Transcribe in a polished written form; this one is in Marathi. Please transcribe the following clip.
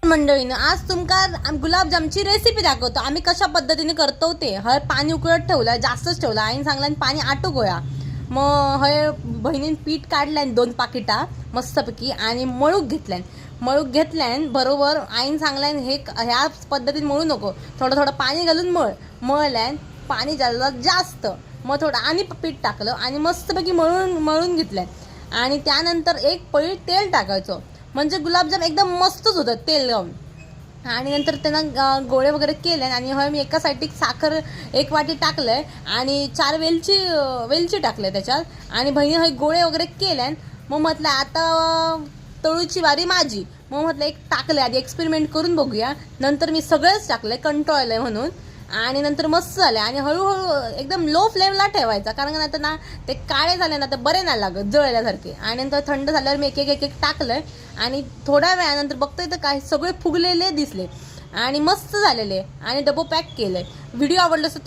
मंडळीनं आज तुमका गुलाबजामची रेसिपी दाखवतो. आम्ही कशा पद्धतीने करतो ते. हय पाणी उकळत ठेवलं, जास्तच ठेवलं. आईन सांगल्यान पाणी आटू गोया. मग हय बहिणीन पीठ काढल्यान 2 पाकिटा मस्तपैकी आणि मळूक घेतल्यान बरोबर. आईन सांगल्यान हे ह्या पद्धतीने मळू नको, थोडं थोडं पाणी घालून मळल्यान पाणी झालं जास्त. मग थोडं आणि पीठ टाकलं आणि मस्तपैकी मळून घेतल्यान. आणि त्यानंतर एक पळी तेल टाकायचं, म्हणजे गुलाबजाम एकदम मस्तच होतं तेल लावून. आणि नंतर त्यांना गोळे वगैरे केले. आणि हय मी एका साईड साखर 1 वाटी टाकलंय आणि 4 वेलची टाकले त्याच्यात. आणि बहिणी हय गोळे वगैरे केल्यान. मग म्हटलं आता तळूची वारी माझी. मग म्हटलं एक टाकले, आधी एक्सपेरिमेंट करून बघूया. नंतर मी सगळंच टाकलंय, कंटाळलंय म्हणून. आणि नंतर मस्त झाले. आणि हळूहळू एकदम लो फ्लेमला ठेवायचा, कारण का नंतर ना ते काळे झाले ना तर बरे नाही लागत, जळल्यासारखे. आणि नंतर थंड झाल्यावर मी एक टाकलंय. आणि थोड्या वेळानंतर बघतोय तर काय सगळे फुगलेले दिसले आणि मस्त झालेले. आणि डबो पॅक केले. व्हिडिओ आवडला असेल तर